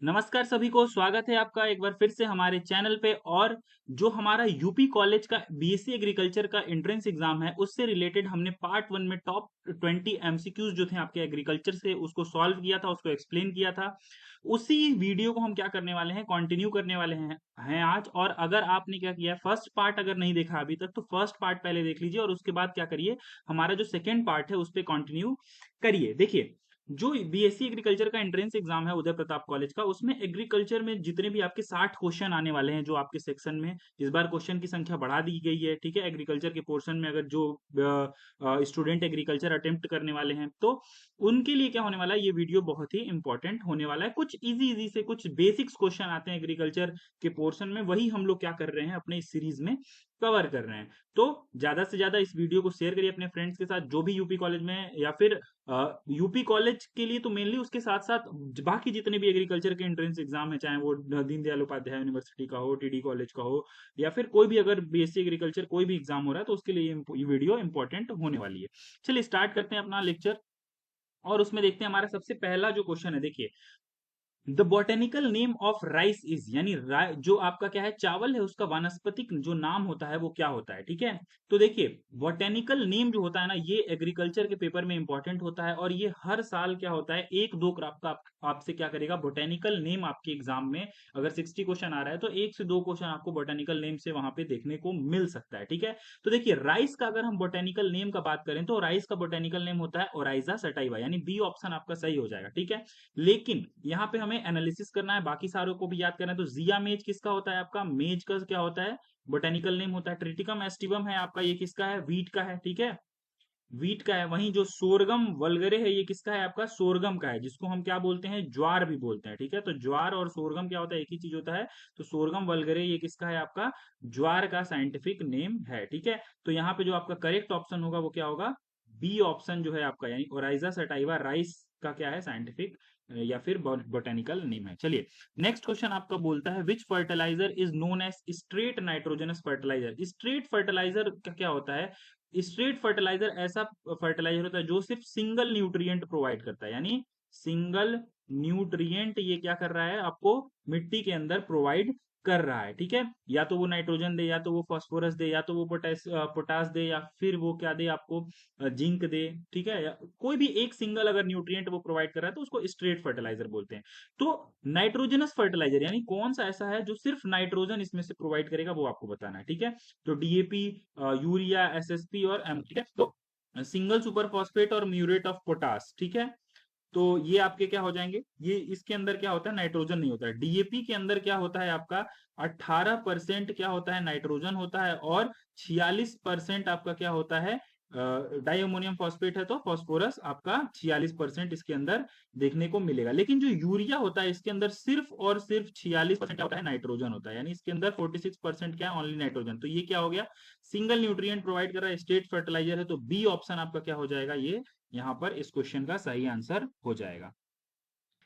नमस्कार सभी को स्वागत है आपका एक बार फिर से हमारे चैनल पे। और जो हमारा यूपी कॉलेज का बीएससी एग्रीकल्चर का एंट्रेंस एग्जाम है उससे रिलेटेड हमने पार्ट वन में टॉप 20 एमसीक्यूज जो थे आपके एग्रीकल्चर से उसको सॉल्व किया था, उसको एक्सप्लेन किया था। उसी वीडियो को हम क्या करने वाले हैं, कंटिन्यू करने वाले हैं आज। और अगर आपने क्या किया है, फर्स्ट पार्ट अगर नहीं देखा अभी तक तो फर्स्ट पार्ट पहले देख लीजिए और उसके बाद क्या करिए, हमारा जो सेकेंड पार्ट है उस पर कंटिन्यू करिए। देखिए, जो बीएससी एग्रीकल्चर का एंट्रेंस एग्जाम है उदय प्रताप कॉलेज का, उसमें एग्रीकल्चर में जितने भी आपके 60 क्वेश्चन आने वाले हैं जो आपके सेक्शन में, इस बार क्वेश्चन की संख्या बढ़ा दी गई है। ठीक है, एग्रीकल्चर के पोर्शन में अगर जो स्टूडेंट एग्रीकल्चर अटेम्प्ट करने वाले हैं तो उनके लिए क्या होने वाला है, ये वीडियो बहुत ही इंपॉर्टेंट होने वाला है। कुछ इजी इजी से कुछ बेसिक्स क्वेश्चन आते हैं एग्रीकल्चर के पोर्शन में, वही हम लोग क्या कर रहे हैं अपने इस सीरीज में कवर कर रहे हैं। तो ज्यादा से ज्यादा इस वीडियो को शेयर करिए अपने फ्रेंड्स के साथ जो भी यूपी कॉलेज में या फिर यूपी कॉलेज के लिए तो मेनली, उसके साथ साथ बाकी जितने भी एग्रीकल्चर के एंट्रेंस एग्जाम है, चाहे वो दीनदयाल उपाध्याय यूनिवर्सिटी का हो, टीडी कॉलेज का हो, या फिर कोई भी अगर बीएससी एग्रीकल्चर कोई भी एग्जाम हो रहा है तो उसके लिए ये वीडियो इंपॉर्टेंट होने वाली है। चलिए स्टार्ट करते हैं अपना लेक्चर और उसमें देखते हैं हमारा सबसे पहला जो क्वेश्चन है। देखिए, the botanical name of rice is, यानी जो आपका क्या है चावल है उसका वानस्पतिक जो नाम होता है वो क्या होता है। ठीक है, तो देखिए बोटेनिकल नेम जो होता है ना, ये एग्रीकल्चर के पेपर में इंपॉर्टेंट होता है और ये हर साल क्या होता है, एक दो क्रॉप का आपसे क्या करेगा, बोटेनिकल नेम आपके एग्जाम में अगर 60 क्वेश्चन आ रहा है तो एक से दो क्वेश्चन आपको बोटेनिकल नेम से वहां पे देखने को मिल सकता है। ठीक है, तो देखिए राइस का अगर हम बोटेनिकल नेम का बात करें तो राइस का बोटेनिकल नेम होता है ओराइजा सटाइवा, यानी बी ऑप्शन आपका सही हो जाएगा। ठीक है, लेकिन यहाँ पे हमें एनालिसिस करना है, बाकी सारों को भी याद करना है। तो जिया मेज किसका होता है, आपका मेज का क्या होता है, बोटेनिकल नेम होता है। ट्रिटिकम एस्टिवम है आपका, ये किसका है, वीट का है। ठीक है, वीट का है। वहीं जो सोरगम वल्गरे है ये किसका है, आपका सोरगम का है, जिसको हम क्या बोलते हैं, ज्वार भी बोलते हैं। ठीक है, तो ज्वार और सोरगम क्या होता है, एक ही चीज होता है। तो सोरगम वल्गरे ये किसका है, आपका ज्वार का साइंटिफिक नेम है। ठीक है, तो यहाँ पे जो आपका करेक्ट ऑप्शन होगा वो क्या होगा, बी ऑप्शन जो है आपका, यानी ओराइजा सटाइवा राइस का क्या है साइंटिफिक या फिर बोटेनिकल नेम है। चलिए नेक्स्ट क्वेश्चन आपका बोलता है, which fertilizer is known as straight nitrogenous fertilizer. Straight fertilizer का क्या होता है, स्ट्रेट फर्टिलाइजर ऐसा फर्टिलाइजर होता है जो सिर्फ सिंगल न्यूट्रिएंट प्रोवाइड करता है, यानी सिंगल न्यूट्रिएंट ये क्या कर रहा है, आपको मिट्टी के अंदर प्रोवाइड कर रहा है। ठीक है, या तो वो नाइट्रोजन दे, या तो वो फास्फोरस दे, या तो वो पोटास दे, या फिर वो क्या दे आपको, जिंक दे। ठीक है, या कोई भी एक सिंगल अगर न्यूट्रिएंट वो प्रोवाइड कर रहा है तो उसको स्ट्रेट फर्टिलाइजर बोलते हैं। तो नाइट्रोजनस फर्टिलाइजर यानी कौन सा ऐसा है जो सिर्फ नाइट्रोजन इसमें से प्रोवाइड करेगा, वो आपको बताना है। ठीक है, तो डीएपी, यूरिया, एसएसपी और ठीक है, तो सिंगल सुपर फॉस्फेट और म्यूरेट ऑफ पोटास। ठीक है, तो ये आपके क्या हो जाएंगे, ये इसके अंदर क्या होता है, नाइट्रोजन नहीं होता है। डीएपी के अंदर क्या होता है आपका, 18% क्या होता है, नाइट्रोजन होता है, और 46% आपका क्या होता है, डाई अमोनियम फॉस्फेट है तो फॉस्फोरस आपका 46% इसके अंदर देखने को मिलेगा। लेकिन जो यूरिया होता है इसके अंदर सिर्फ और सिर्फ 46% क्या होता है, नाइट्रोजन होता है, यानी इसके अंदर 46% क्या है, ओनली नाइट्रोजन। तो ये क्या हो गया, सिंगल न्यूट्रिएंट प्रोवाइड कर रहा है, स्टेट फर्टिलाइजर है, तो बी ऑप्शन आपका क्या हो जाएगा, ये यहां पर इस क्वेश्चन का सही आंसर हो जाएगा।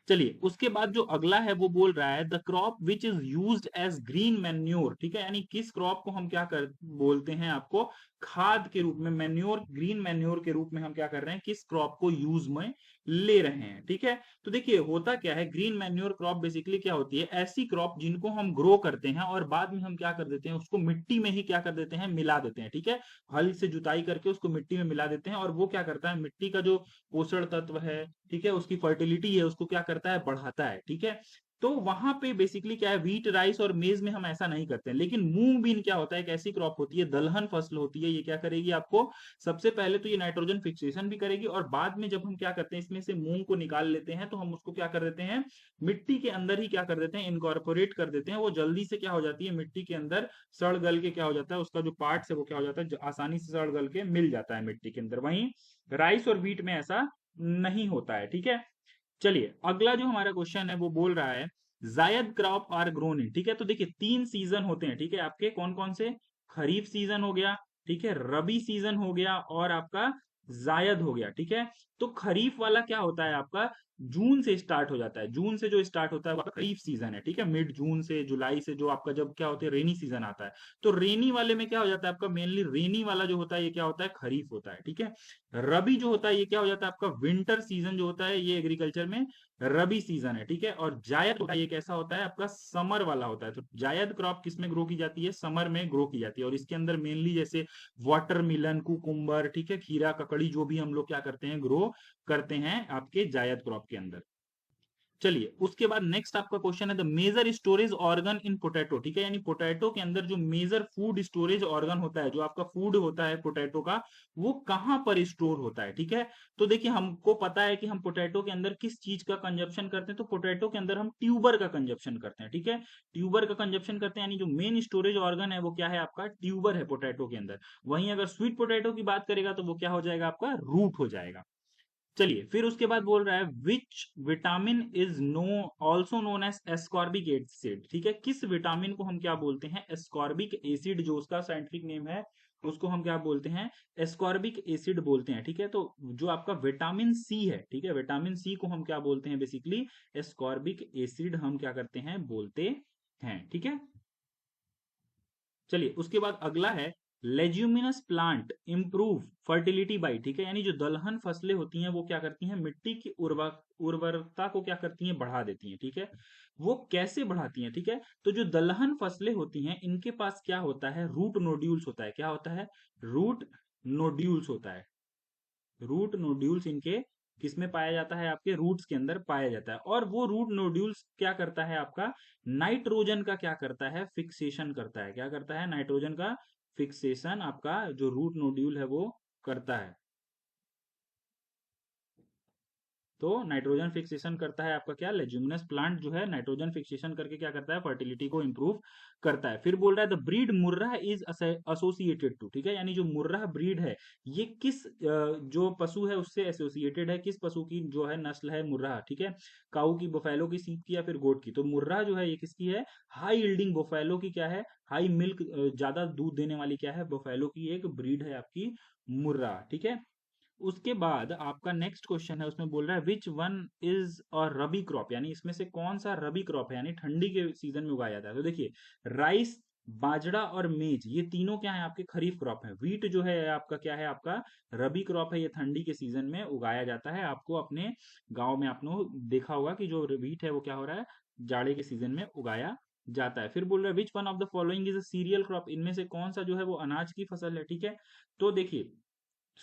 चलिए उसके बाद जो अगला है वो बोल रहा है, the crop which is used as green manure. ठीक है, यानी किस क्रॉप को हम क्या कर बोलते हैं, आपको खाद के रूप में, मैन्योर ग्रीन मैन्योर के रूप में हम क्या कर रहे हैं, किस क्रॉप को यूज में ले रहे हैं। ठीक है, तो देखिए होता क्या है, ग्रीन मैन्योर क्रॉप बेसिकली क्या होती है, ऐसी क्रॉप जिनको हम ग्रो करते हैं और बाद में हम क्या कर देते हैं, उसको मिट्टी में ही क्या कर देते हैं, मिला देते हैं। ठीक है, हल से जुताई करके उसको मिट्टी में मिला देते हैं और वो क्या करता है, मिट्टी का जो पोषण तत्व है, ठीक है, उसकी फर्टिलिटी है, उसको क्या करता है, बढ़ाता है। ठीक है, तो वहां पे बेसिकली क्या है, व्हीट, राइस और मेज में हम ऐसा नहीं करते हैं। लेकिन मूंग बीन क्या होता है, एक ऐसी क्रॉप होती है, दलहन फसल होती है, ये क्या करेगी आपको, सबसे पहले तो ये नाइट्रोजन फिक्सेशन भी करेगी और बाद में जब हम क्या करते हैं, इसमें से मूंग को निकाल लेते हैं तो हम उसको क्या कर देते हैं, मिट्टी के अंदर ही क्या कर देते हैं, इनकॉर्पोरेट कर देते हैं। वो जल्दी से क्या हो जाती है, मिट्टी के अंदर सड़ गल के क्या हो जाता है, उसका जो पार्ट है वो क्या हो जाता है, आसानी से सड़ गल के मिल जाता है मिट्टी के अंदर। वहीं राइस और व्हीट में ऐसा नहीं होता है। ठीक है, चलिए अगला जो हमारा क्वेश्चन है वो बोल रहा है, जायद क्रॉप आर ग्रोन इन। ठीक है, तो देखिए 3 सीजन होते हैं। ठीक है, आपके कौन कौन से, खरीफ सीजन हो गया, ठीक है, रबी सीजन हो गया और आपका जायद हो गया। ठीक है, तो खरीफ वाला क्या होता है आपका, जून से स्टार्ट हो जाता है। जून से जो स्टार्ट होता है वो खरीफ सीजन है, ठीक है। मिड जून से जुलाई से जो आपका जब क्या होता है रेनी सीजन आता है, तो रेनी वाले में क्या हो जाता है आपका, मेनली रेनी वाला जो होता है ये क्या होता है, खरीफ होता है, ठीक है। रबी जो होता है ये क्या हो जाता है आपका, विंटर सीजन जो होता है ये एग्रीकल्चर में रबी सीजन है, ठीक है। और जायद होता है ये कैसा होता है आपका, समर वाला होता है। तो जायद क्रॉप किस में ग्रो की जाती है, समर में ग्रो की जाती है। और इसके अंदर मेनली जैसे वाटरमिलन, कुकुम्बर, ठीक है, खीरा, ककड़ी, जो भी हम लोग क्या करते हैं, ग्रो करते हैं आपके जायद क्रॉप के अंदर। चलिए उसके बाद नेक्स्ट आपका क्वेश्चन है the major storage organ in potato, ठीक है। यानी पोटैटो के अंदर जो मेजर फूड स्टोरेज ऑर्गन होता है, जो आपका फूड होता है पोटैटो का, वो कहां पर स्टोर होता है, ठीक है। तो देखिए हमको पता है कि हम पोटैटो के अंदर किस चीज का कंजप्शन करते हैं, तो पोटैटो के अंदर हम ट्यूबर का कंजप्शन करते हैं, ठीक है। ट्यूबर का कंजप्शन करते हैं, यानी जो मेन स्टोरेज ऑर्गन है वो क्या है आपका, ट्यूबर है पोटैटो के अंदर। वहीं अगर स्वीट पोटैटो की बात करेगा तो वो क्या हो जाएगा आपका, रूट हो जाएगा। चलिए फिर उसके बाद बोल रहा है which vitamin is no also known as ascorbic acid, ठीक है। किस विटामिन को हम क्या बोलते हैं, एस्कॉर्बिक एसिड, जो उसका साइंटिफिक नेम है उसको हम क्या बोलते हैं, एस्कॉर्बिक एसिड बोलते हैं, ठीक है। तो जो आपका विटामिन सी है, ठीक है, विटामिन सी को हम क्या बोलते हैं, बेसिकली एस्कॉर्बिक एसिड हम क्या करते हैं, बोलते हैं, ठीक है। चलिए उसके बाद अगला है लेज्यूमिनस प्लांट इंप्रूव फर्टिलिटी बाई, ठीक है। यानी जो दलहन फसलें होती हैं वो क्या करती हैं, मिट्टी की उर्वरता को क्या करती हैं, बढ़ा देती हैं, ठीक है। वो कैसे बढ़ाती हैं, ठीक है। तो जो दलहन फसलें होती हैं इनके पास क्या होता है, रूट नोड्यूल्स होता है। क्या होता है, रूट नोड्यूल्स होता है। रूट नोड्यूल्स इनके किसमें पाया जाता है, आपके रूट्स के अंदर पाया जाता है। और वो रूट नोड्यूल्स क्या करता है आपका, नाइट्रोजन का क्या करता है, फिक्सेशन करता है। क्या करता है, नाइट्रोजन का फिक्सेशन आपका जो रूट नोड्यूल है वो करता है। तो नाइट्रोजन फिक्सेशन करता है आपका क्या, लेज्यूमिनस प्लांट जो है नाइट्रोजन फिक्सेशन करके क्या करता है, फर्टिलिटी को इंप्रूव करता है। फिर बोल रहा है the breed Murrah is associated to, ठीक है। यानी जो मुर्रा ब्रीड है ये किस जो पशु है उससे एसोसिएटेड है, किस पशु की जो है नस्ल है मुर्रा, ठीक है। काऊ की, बफेलो की, सीप की या फिर गोट की। तो मुर्रा जो है ये किसकी है, हाई यील्डिंग बफेलो की क्या है, हाई मिल्क, ज्यादा दूध देने वाली क्या है, बफेलो की एक ब्रीड है आपकी मुर्रा, ठीक है। उसके बाद आपका नेक्स्ट क्वेश्चन है उसमें बोल रहा है which one is a rabi crop, यानी इसमें से कौन सा रबी क्रॉप है, यानी ठंडी के सीजन में उगाया जाता है। तो देखिए राइस, बाजरा और मेज ये तीनों क्या है आपके खरीफ क्रॉप है। व्हीट जो है आपका क्या है, आपका रबी क्रॉप है, ये ठंडी के सीजन में उगाया जाता है। आपको अपने गाँव में आपने देखा होगा कि जो व्हीट है वो क्या हो रहा है, जाड़े के सीजन में उगाया जाता है। फिर बोल रहा है which one of the following is a cereal crop, इनमें से कौन सा जो है वो अनाज की फसल है, ठीक है। तो देखिए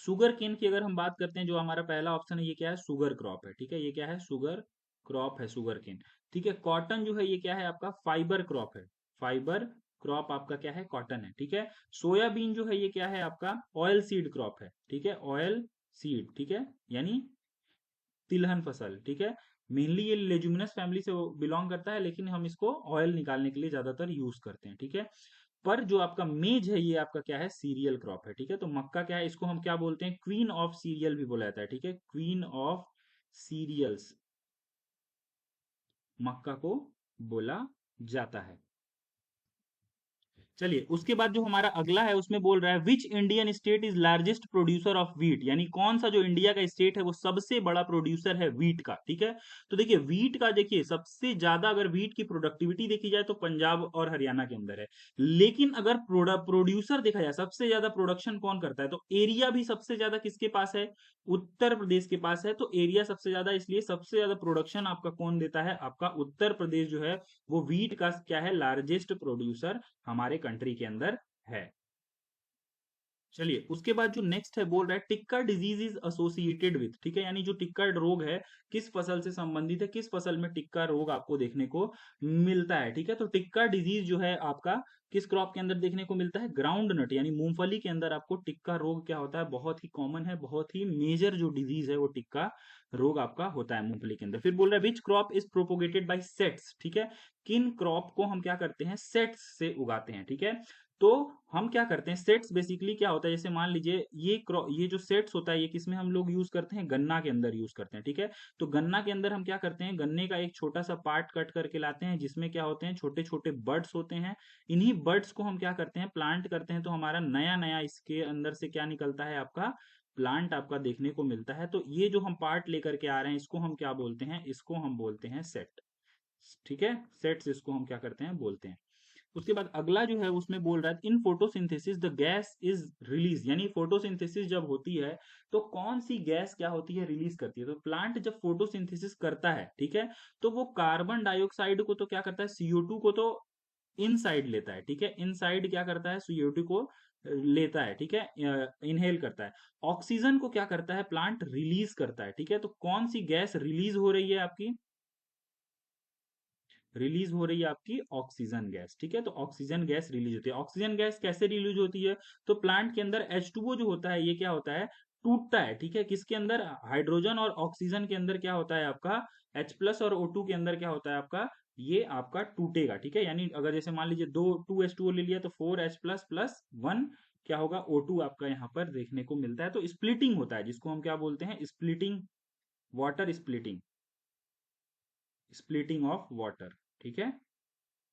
शुगर केन की अगर हम बात करते हैं, जो हमारा पहला ऑप्शन है ये क्या है, शुगर क्रॉप है, ठीक है। ये क्या है, शुगर क्रॉप है, शुगर केन, ठीक है। कॉटन जो है ये क्या है आपका, फाइबर क्रॉप है। फाइबर क्रॉप आपका क्या है, कॉटन है, ठीक है। सोयाबीन जो है ये क्या है आपका, ऑयल सीड क्रॉप है, ठीक है, ऑयल सीड, ठीक है, यानी तिलहन फसल, ठीक है। मेनली ये लेज्यूमिनस फैमिली से बिलोंग करता है, लेकिन हम इसको ऑयल निकालने के लिए ज्यादातर यूज करते हैं, ठीक है। पर जो आपका मेज है ये आपका क्या है, सीरियल क्रॉप है, ठीक है। तो मक्का क्या है, इसको हम क्या बोलते हैं, क्वीन ऑफ सीरियल भी बोला जाता है, ठीक है, क्वीन ऑफ सीरियल्स मक्का को बोला जाता है। चलिए उसके बाद जो हमारा अगला है उसमें बोल रहा है which Indian state is largest producer of wheat, यानी कौन सा जो इंडिया का स्टेट है वो सबसे बड़ा प्रोड्यूसर है व्हीट का, ठीक है। तो देखिए व्हीट का, देखिए सबसे ज्यादा अगर व्हीट की प्रोडक्टिविटी देखी जाए तो पंजाब और हरियाणा के अंदर है। लेकिन अगर प्रोड्यूसर देखा जाए, सबसे ज्यादा प्रोडक्शन कौन करता है, तो एरिया भी सबसे ज्यादा किसके पास है, उत्तर प्रदेश के पास है। तो एरिया सबसे ज्यादा, इसलिए सबसे ज्यादा प्रोडक्शन आपका कौन देता है, आपका उत्तर प्रदेश जो है वो व्हीट का क्या है, लार्जेस्ट प्रोड्यूसर हमारे कंट्री के अंदर है। चलिए उसके बाद जो नेक्स्ट है बोल रहा है tikka disease is associated with, ठीक है। यानी जो टिक्का रोग है किस फसल से संबंधित है, किस फसल में टिक्का रोग आपको देखने को मिलता है, ठीक है। तो टिक्का डिजीज जो है आपका किस क्रॉप के अंदर देखने को मिलता है, ग्राउंड नट यानी मूंगफली के अंदर आपको टिक्का रोग क्या होता है, बहुत ही कॉमन है, बहुत ही मेजर जो डिजीज है वो टिक्का रोग आपका होता है मूंगफली के अंदर। फिर बोल रहा है which crop is propagated bye sets, ठीक है। किन क्रॉप को हम क्या करते हैं, सेट्स से उगाते हैं, ठीक है। तो हम क्या करते हैं, सेट्स बेसिकली क्या होता है, जैसे मान लीजिए ये जो सेट्स होता है ये किसमें हम लोग यूज करते हैं, गन्ना के अंदर यूज करते हैं, ठीक है। तो गन्ना के अंदर हम क्या करते हैं, गन्ने का एक छोटा सा पार्ट कट करके लाते हैं जिसमें क्या होते हैं, छोटे छोटे बर्ड्स होते हैं। इन्हीं बर्ड्स को हम क्या करते हैं, प्लांट करते हैं। तो हमारा नया नया इसके अंदर से क्या निकलता है आपका, प्लांट आपका देखने को मिलता है। तो ये जो हम पार्ट लेकर के आ रहे हैं इसको हम क्या बोलते हैं, इसको हम बोलते हैं सेट। ठीक है, सेट्स इसको हम क्या करते हैं, बोलते हैं। उसके बाद अगला जो है उसमें बोल रहा है in photosynthesis the gas is release, यानी फोटोसिंथेसिस जब होती है तो कौन सी गैस क्या होती है, रिलीज करती है। तो प्लांट जब फोटोसिंथेसिस करता है, ठीक है, तो वो कार्बन डाइऑक्साइड को तो क्या करता है, CO2 को तो इनसाइड लेता है, ठीक है, इनसाइड क्या करता है, CO2 को लेता है, ठीक है, इनहेल करता है। ऑक्सीजन को क्या करता है, प्लांट रिलीज करता है, ठीक है। तो कौन सी गैस रिलीज हो रही है आपकी, रिलीज हो रही है आपकी ऑक्सीजन गैस, ठीक है। तो ऑक्सीजन गैस रिलीज होती है। ऑक्सीजन गैस कैसे रिलीज होती है, तो प्लांट के अंदर H2O जो होता है ये क्या होता है, टूटता है, ठीक है। किसके अंदर, हाइड्रोजन और ऑक्सीजन के अंदर क्या होता है आपका, H+ और O2 के अंदर क्या होता है आपका, ये आपका टूटेगा, ठीक है। यानी अगर जैसे मान लीजिए 2H2O ले लिया तो 4H+ प्लस 1 क्या होगा, O2 आपका यहाँ पर देखने को मिलता है। तो स्प्लिटिंग होता है जिसको हम क्या बोलते हैं, splitting, water splitting, splitting of water, ठीक है।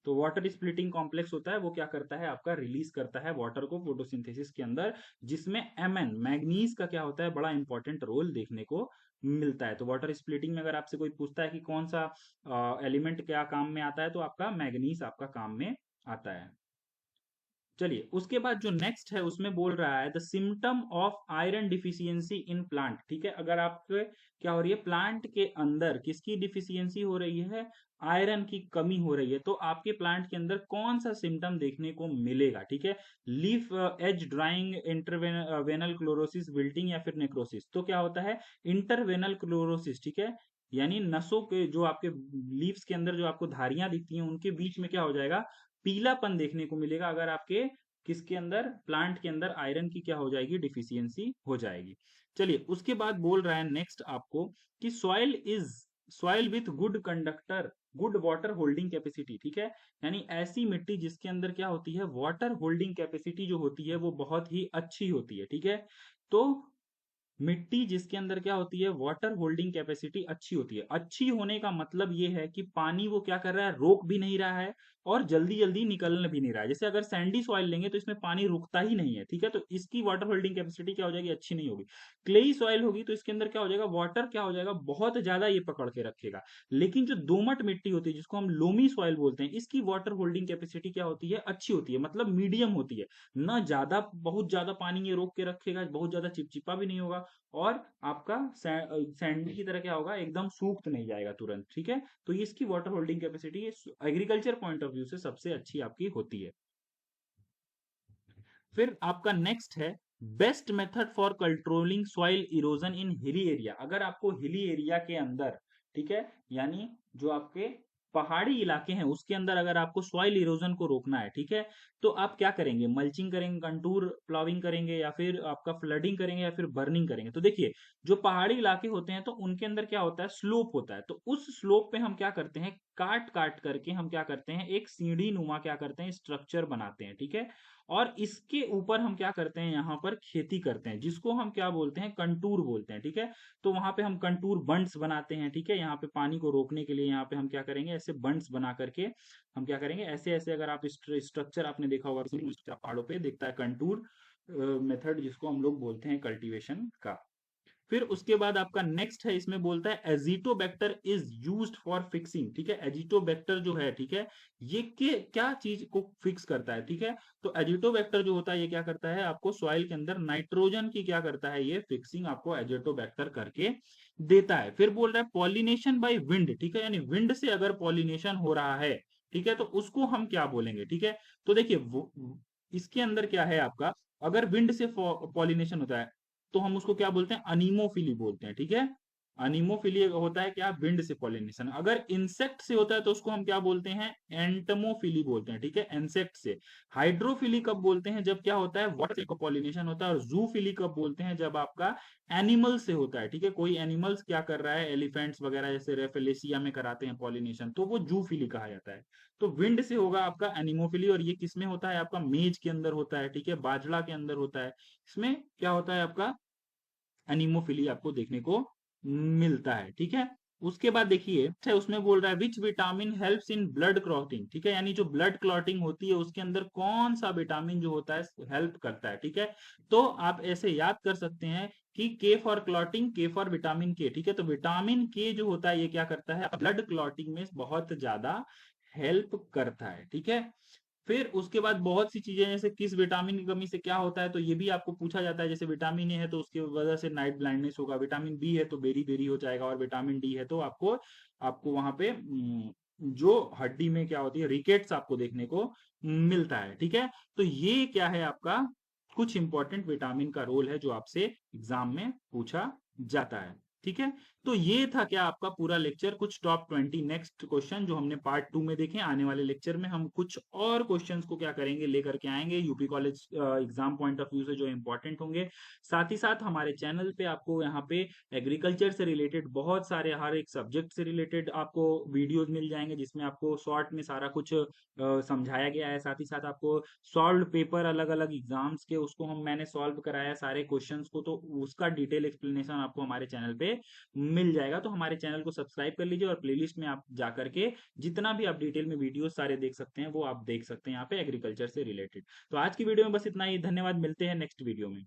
तो वाटर स्प्लिटिंग कॉम्प्लेक्स होता है वो क्या करता है आपका, रिलीज करता है वाटर को फोटोसिंथेसिस के अंदर, जिसमें Mn मैग्नीज का क्या होता है, बड़ा इंपॉर्टेंट रोल देखने को मिलता है। तो वाटर स्प्लिटिंग में अगर आपसे कोई पूछता है कि कौन सा एलिमेंट क्या काम में आता है, तो आपका मैग्नीज आपका काम में आता है। चलिए उसके बाद जो नेक्स्ट है उसमें बोल रहा है the symptom of iron deficiency in plant, ठीक है। अगर आपके क्या हो रही है, प्लांट के अंदर किसकी डिफिशियंसी हो रही है, आयरन की कमी हो रही है, तो आपके प्लांट के अंदर कौन सा सिम्टम देखने को मिलेगा, ठीक है। Leaf edge drying, interveinal chlorosis, wilting या फिर नेक्रोसिस। तो क्या होता है, इंटरवेनल क्लोरोसिस, ठीक है, यानी नसों के जो आपके लीव्स के अंदर जो आपको धारियां दिखती हैं उनके बीच में क्या हो जाएगा, पीलापन देखने को मिलेगा, अगर आपके किसके अंदर, प्लांट के अंदर आयरन की क्या हो जाएगी, डिफिशियंसी हो जाएगी। चलिए उसके बाद बोल रहा है नेक्स्ट आपको कि soil with good conductor, good water holding capacity, ठीक है। यानी ऐसी मिट्टी जिसके अंदर क्या होती है, वाटर होल्डिंग कैपेसिटी जो होती है वो बहुत ही अच्छी होती है, ठीक है। तो मिट्टी जिसके अंदर क्या होती है, वाटर होल्डिंग कैपेसिटी अच्छी होती है। अच्छी होने का मतलब ये है कि पानी वो क्या कर रहा है, रोक भी नहीं रहा है और जल्दी जल्दी निकलने भी नहीं रहा है। जैसे अगर सैंडी सॉइल लेंगे तो इसमें पानी रुकता ही नहीं है, ठीक है, तो इसकी वाटर होल्डिंग कैपेसिटी क्या हो जाएगी, अच्छी नहीं होगी। क्लेई सॉइल होगी तो इसके अंदर क्या हो जाएगा, वाटर क्या हो जाएगा, बहुत ज्यादा ये पकड़ के रखेगा। लेकिन जो दोमट मिट्टी होती है जिसको हम लोमी सॉइल बोलते हैं, इसकी वाटर होल्डिंग कैपेसिटी क्या होती है, अच्छी होती है, मतलब मीडियम होती है। ना ज्यादा, बहुत ज्यादा पानी ये रोक के रखेगा, बहुत ज्यादा चिपचिपा भी नहीं होगा, और आपका सैंडी की तरह क्या होगा, एकदम सूख नहीं जाएगा तुरंत, ठीक है। तो ये इसकी water holding capacity agriculture point of view से सबसे अच्छी आपकी होती है। फिर आपका नेक्स्ट है best method for controlling soil erosion in hilly area. अगर आपको हिली एरिया के अंदर, ठीक है, यानी जो आपके पहाड़ी इलाके हैं उसके अंदर अगर आपको सॉइल इरोजन को रोकना है, ठीक है, तो आप क्या करेंगे, मल्चिंग करेंगे, कंटूर प्लाविंग करेंगे, या फिर आपका फ्लडिंग करेंगे, या फिर बर्निंग करेंगे। तो देखिए जो पहाड़ी इलाके होते हैं तो उनके अंदर क्या होता है, स्लोप होता है। तो उस स्लोप पे हम क्या करते हैं, काट काट करके हम क्या करते हैं, एक सीढ़ी नुमा क्या करते हैं, स्ट्रक्चर बनाते हैं, ठीक है। और इसके ऊपर हम क्या करते हैं, यहाँ पर खेती करते हैं, जिसको हम क्या बोलते हैं, कंटूर बोलते हैं, ठीक है। तो वहां पे हम कंटूर बंड्स बनाते हैं, ठीक है। यहाँ पे पानी को रोकने के लिए यहाँ पे हम क्या करेंगे, ऐसे बंड्स बना करके हम क्या करेंगे, ऐसे ऐसे, अगर आप स्ट्रक्चर आपने देखा होगा पहाड़ों पे दिखता है, कंटूर मेथड जिसको हम लोग बोलते हैं कल्टीवेशन का। फिर उसके बाद आपका नेक्स्ट है, इसमें बोलता है Azotobacter is used for fixing, ठीक है। एजिटोबैक्टर जो है, ठीक है, ये क्या चीज को फिक्स करता है, ठीक है। तो एजिटोबैक्टर जो होता है ये क्या करता है, आपको सॉइल के अंदर नाइट्रोजन की क्या करता है, ये फिक्सिंग आपको एजिटोबैक्टर करके देता है। फिर बोल रहा है पॉलिनेशन बाय विंड, ठीक है, यानी विंड से अगर पॉलिनेशन हो रहा है, ठीक है, तो उसको हम क्या बोलेंगे, ठीक है। तो देखिए इसके अंदर क्या है आपका, अगर विंड से पॉलिनेशन होता है तो हम उसको क्या बोलते हैं, अनीमोफिली बोलते हैं, ठीक है। अनीमोफिली होता है क्या, विंड से पॉलिनेशन। अगर इंसेक्ट से होता है तो उसको हम क्या बोलते हैं, एंटमोफिली बोलते हैं, ठीक है, इंसेक्ट से। हाइड्रोफिली कब बोलते हैं, जब क्या होता है, वाटर से पॉलिनेशन होता है। और जूफिली कब बोलते हैं, जब आपका एनिमल से होता है, ठीक है, कोई एनिमल्स क्या कर रहा है, एलिफेंट्स वगैरह जैसे रेफेलेसिया में कराते हैं पॉलिनेशन, तो वो जूफिली कहा जाता है। तो विंड से होगा आपका एनिमोफिली, और ये किसमें होता है, आपका मेज के अंदर होता है, ठीक है, बाजरा के अंदर होता है। इसमें क्या होता है आपका, एनीमोफिली आपको देखने को मिलता है, ठीक है। उसके बाद देखिए, अच्छा उसमें बोल रहा है which vitamin helps in blood clotting, ठीक है, यानी जो ब्लड क्लॉटिंग होती है उसके अंदर कौन सा विटामिन जो होता है हेल्प करता है, ठीक है। तो आप ऐसे याद कर सकते हैं कि के फॉर क्लॉटिंग, के फॉर विटामिन के, ठीक है। तो विटामिन के जो होता है ये क्या करता है, ब्लड क्लॉटिंग में बहुत ज्यादा हेल्प करता है, ठीक है। फिर उसके बाद बहुत सी चीजें, जैसे किस विटामिन की कमी से क्या होता है, तो ये भी आपको पूछा जाता है। जैसे विटामिन ए है तो उसकी वजह से नाइट ब्लाइंडनेस होगा, विटामिन बी है तो बेरी बेरी हो जाएगा, और विटामिन डी है तो आपको आपको वहां पे जो हड्डी में क्या होती है, रिकेट्स आपको देखने को मिलता है, ठीक है। तो ये क्या है आपका कुछ इंपॉर्टेंट विटामिन का रोल है जो आपसे एग्जाम में पूछा जाता है, ठीक है। तो ये था क्या आपका पूरा लेक्चर, कुछ टॉप 20 नेक्स्ट क्वेश्चन जो हमने पार्ट 2 में देखे। आने वाले लेक्चर में हम कुछ और क्वेश्चंस को क्या करेंगे, लेकर के आएंगे UP college exam point of view से, जो इंपॉर्टेंट होंगे। साथ ही साथ हमारे चैनल पे आपको यहाँ पे एग्रीकल्चर से रिलेटेड बहुत सारे, हर एक सब्जेक्ट से रिलेटेड आपको वीडियोज मिल जाएंगे, जिसमें आपको शॉर्ट में सारा कुछ समझाया गया है। साथ ही साथ आपको सॉल्व पेपर अलग अलग एग्जाम्स के, उसको मैंने सॉल्व कराया सारे क्वेश्चंस को, तो उसका डिटेल एक्सप्लेनेशन आपको हमारे चैनल पे मिल जाएगा। तो हमारे चैनल को सब्सक्राइब कर लीजिए, और प्लेलिस्ट में आप जा करके जितना भी आप डिटेल में वीडियो सारे देख सकते हैं वो आप देख सकते हैं यहाँ पे एग्रीकल्चर से रिलेटेड। तो आज की वीडियो में बस इतना ही, धन्यवाद, मिलते हैं नेक्स्ट वीडियो में।